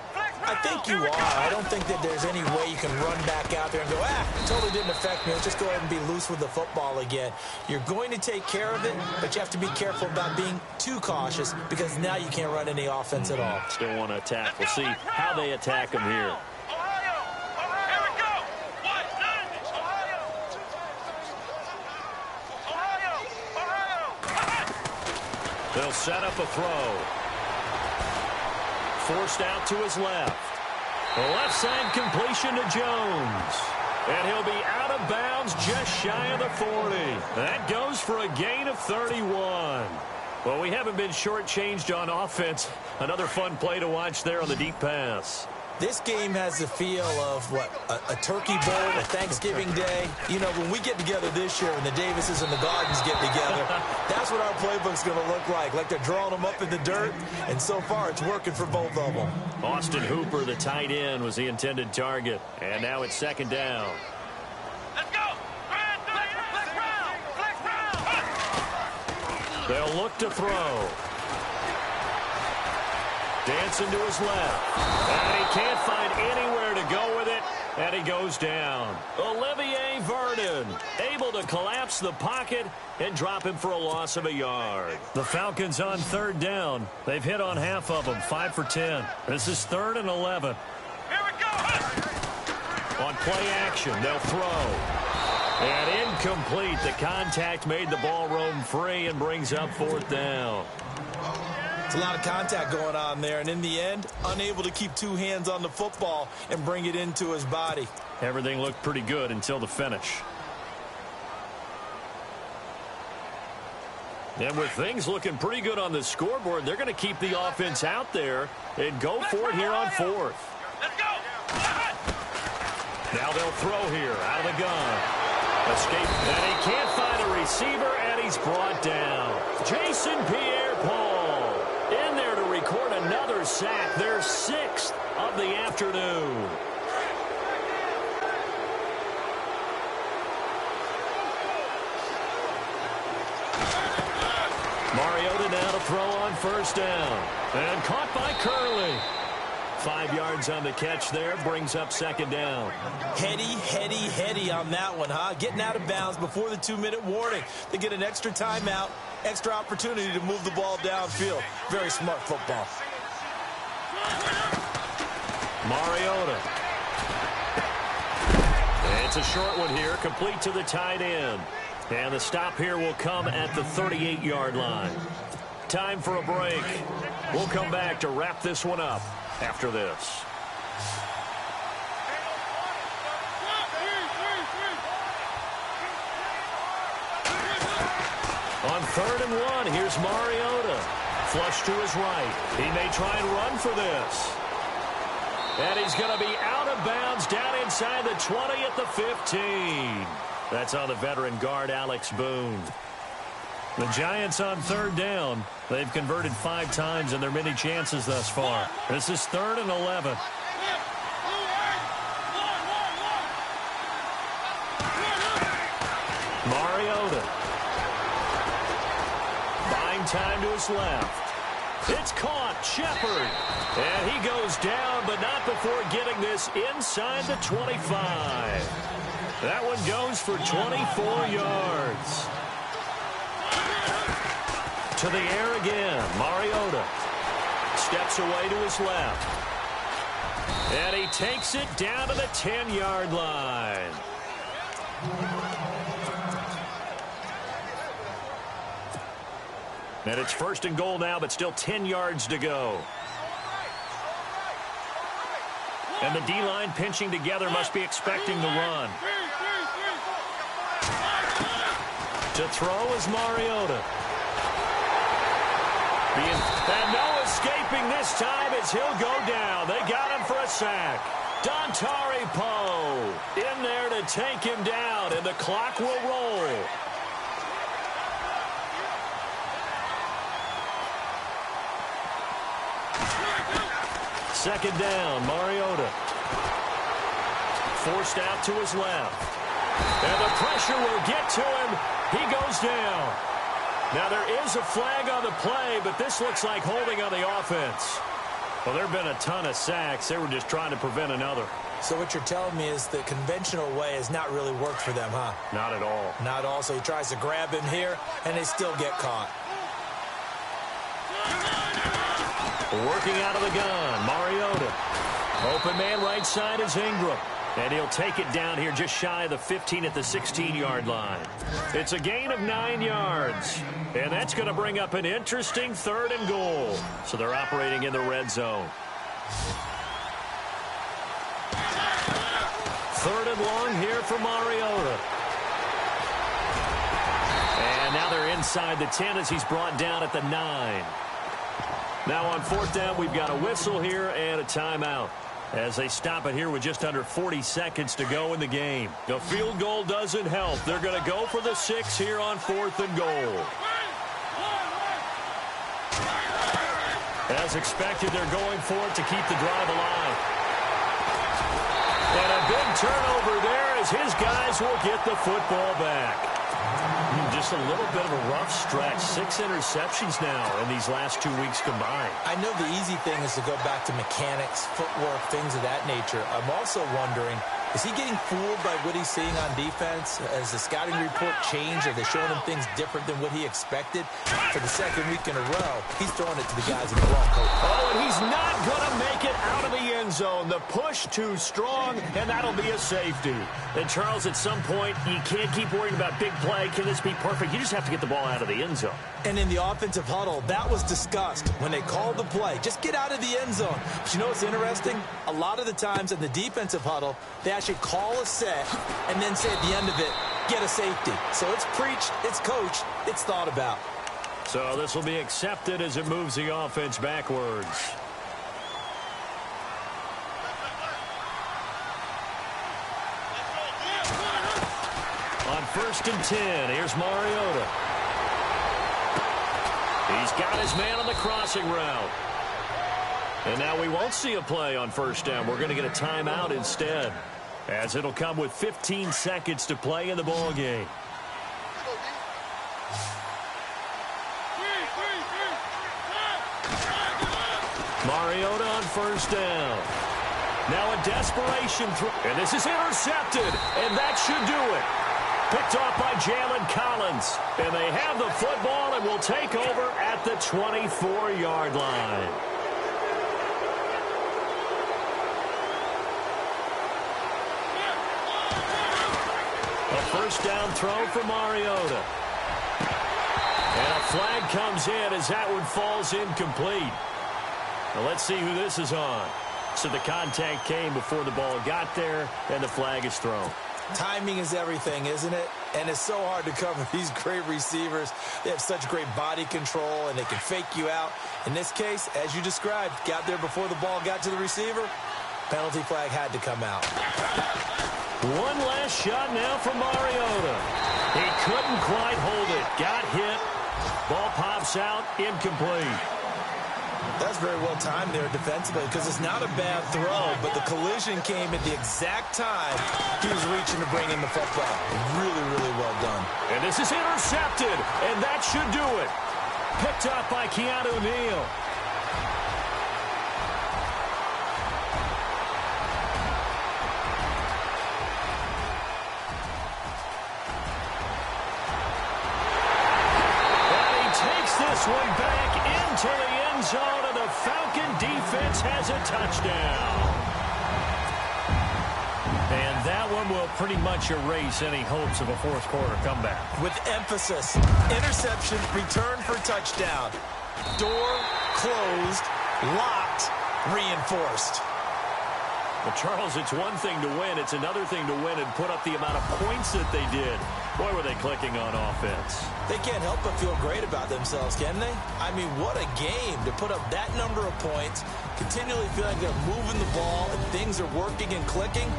I think you are. I don't think that there's any way you can run back out there and go, it totally didn't affect me. Let's just go ahead and be loose with the football again. You're going to take care of it, but you have to be careful about being too cautious because now you can't run any offense at all. Still want to attack. We'll see how they attack them here. They'll set up a throw. Forced out to his left. The left side completion to Jones. And he'll be out of bounds just shy of the 40. That goes for a gain of 31. Well, we haven't been shortchanged on offense. Another fun play to watch there on the deep pass. This game has the feel of, a turkey bowl, a Thanksgiving Day. You know, when we get together this year and the Davises and the Gardens get together, that's what our playbook's going to look like. Like they're drawing them up in the dirt, and so far it's working for both of them. Austin Hooper, the tight end, was the intended target. And now it's second down. Let's go! They'll look to throw. Dancing to his left. And he can't find anywhere to go with it. And he goes down. Olivier Vernon able to collapse the pocket and drop him for a loss of a yard. The Falcons on third down. They've hit on half of them, 5 for 10. This is 3rd and 11. Here we go! On play action, they'll throw. And incomplete. The contact made the ball roam free and brings up 4th down. It's a lot of contact going on there, and in the end, unable to keep two hands on the football and bring it into his body. Everything looked pretty good until the finish. And with things looking pretty good on the scoreboard, they're going to keep the offense out there and go for it here on 4th. Let's go! Now they'll throw here out of the gun. Escape, and he can't find a receiver, and he's brought down. Jason Pierre-Paul in there to record another sack, their 6th of the afternoon. Mariota now to throw on 1st down. And caught by Curley. 5 yards on the catch there, brings up 2nd down. Heady on that one, huh? Getting out of bounds before the 2-minute warning. They get an extra timeout, extra opportunity to move the ball downfield. Very smart football. Mariota. It's a short one here, complete to the tight end. And the stop here will come at the 38-yard line. Time for a break. We'll come back to wrap this one up after this. On 3rd and 1, here's Mariota. Flush to his right. He may try and run for this. And he's going to be out of bounds down inside the 20 at the 15. That's on the veteran guard, Alex Boone. The Giants on 3rd down. They've converted 5 times in their many chances thus far. This is 3rd and 11. Mariota. Buying time to his left. It's caught. Shepard. And he goes down, but not before getting this inside the 25. That one goes for 24 yards. To the air again. Mariota steps away to his left. And he takes it down to the 10-yard line. And it's 1st and goal now, but still 10 yards to go. And the D-line pinching together, must be expecting the run. To throw is Mariota. And no escaping this time as he'll go down. They got him for a sack. Dontari Poe in there to take him down, and the clock will roll. Second down, Mariota. Forced out to his left. And the pressure will get to him. He goes down. Now, there is a flag on the play, but this looks like holding on the offense. Well, there have been a ton of sacks. They were just trying to prevent another. So what you're telling me is the conventional way has not really worked for them, huh? Not at all. Not at all. So he tries to grab him here, and they still get caught. Working out of the gun, Mariota. Open man right side is Ingram. And he'll take it down here just shy of the 15 at the 16-yard line. It's a gain of 9 yards. And that's going to bring up an interesting 3rd and goal. So they're operating in the red zone. 3rd and long here for Mariota. And now they're inside the 10 as he's brought down at the 9. Now on 4th down, we've got a whistle here and a timeout, as they stop it here with just under 40 seconds to go in the game. The field goal doesn't help. They're going to go for the 6 here on 4th and goal. As expected, they're going for it to keep the drive alive. And a big turnover there as his guys will get the football back. Just a little bit of a rough stretch. 6 interceptions now in these last 2 weeks combined. I know the easy thing is to go back to mechanics, footwork, things of that nature. I'm also wondering, is he getting fooled by what he's seeing on defense? Has the scouting report changed? Are they showing him things different than what he expected? For the 2nd week in a row, he's throwing it to the guys in the wrong coat. Oh, and he's not going to make it out of the end zone. The push too strong, and that'll be a safety. And, Charles, at some point, you can't keep worrying about big play. Can this be perfect? You just have to get the ball out of the end zone. And in the offensive huddle, that was discussed when they called the play. Just get out of the end zone. But you know what's interesting? A lot of the times in the defensive huddle, they actually call a set and then say at the end of it, get a safety. So it's preached, it's coached, it's thought about. So this will be accepted as it moves the offense backwards. On 1st and 10, here's Mariota. He's got his man on the crossing route. And now we won't see a play on 1st down. We're going to get a timeout instead, as it'll come with 15 seconds to play in the ball game. Mariota on 1st down. Now a desperation throw. And this is intercepted. And that should do it. Picked off by Jalen Collins. And they have the football and will take over at the 24-yard line. A 1st down throw for Mariota. And a flag comes in as that one falls incomplete. Now let's see who this is on. So the contact came before the ball got there, and the flag is thrown. Timing is everything, isn't it? And it's so hard to cover these great receivers. They have such great body control, and they can fake you out. In this case, as you described, got there before the ball got to the receiver. Penalty flag had to come out. One last shot now for Mariota. He couldn't quite hold it. Got hit. Ball pops out. Incomplete. That's very well timed there defensively, because it's not a bad throw, but the collision came at the exact time he was reaching to bring in the football. Really, really well done. And this is intercepted, and that should do it. Picked up by Keanu Neal. And he takes this one back into the end zone, and the Falcon defense has a touchdown. And that one will pretty much erase any hopes of a 4th quarter comeback. With emphasis, interception, return for touchdown. Door closed, locked, reinforced. Well, Charles, it's one thing to win. It's another thing to win and put up the amount of points that they did. Boy, were they clicking on offense. They can't help but feel great about themselves, can they? I mean, what a game to put up that number of points, continually feel like they're moving the ball and things are working and clicking.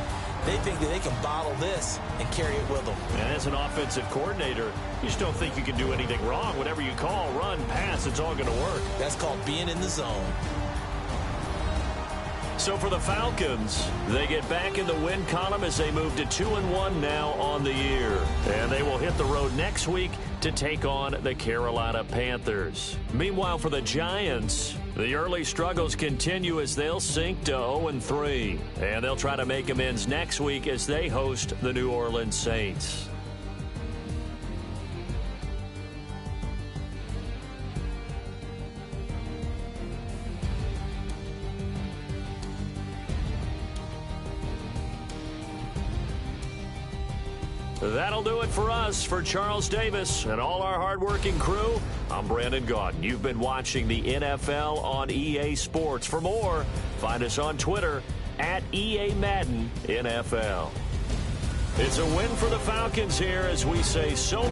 They think that they can bottle this and carry it with them. And as an offensive coordinator, you just don't think you can do anything wrong. Whatever you call, run, pass, it's all going to work. That's called being in the zone. So for the Falcons, they get back in the win column as they move to 2-1 now on the year. And they will hit the road next week to take on the Carolina Panthers. Meanwhile, for the Giants, the early struggles continue as they'll sink to 0-3. And they'll try to make amends next week as they host the New Orleans Saints. That'll do it for us. For Charles Davis and all our hardworking crew, I'm Brandon Gaudin. You've been watching the NFL on EA Sports. For more, find us on Twitter at EA Madden NFL. It's a win for the Falcons here as we say so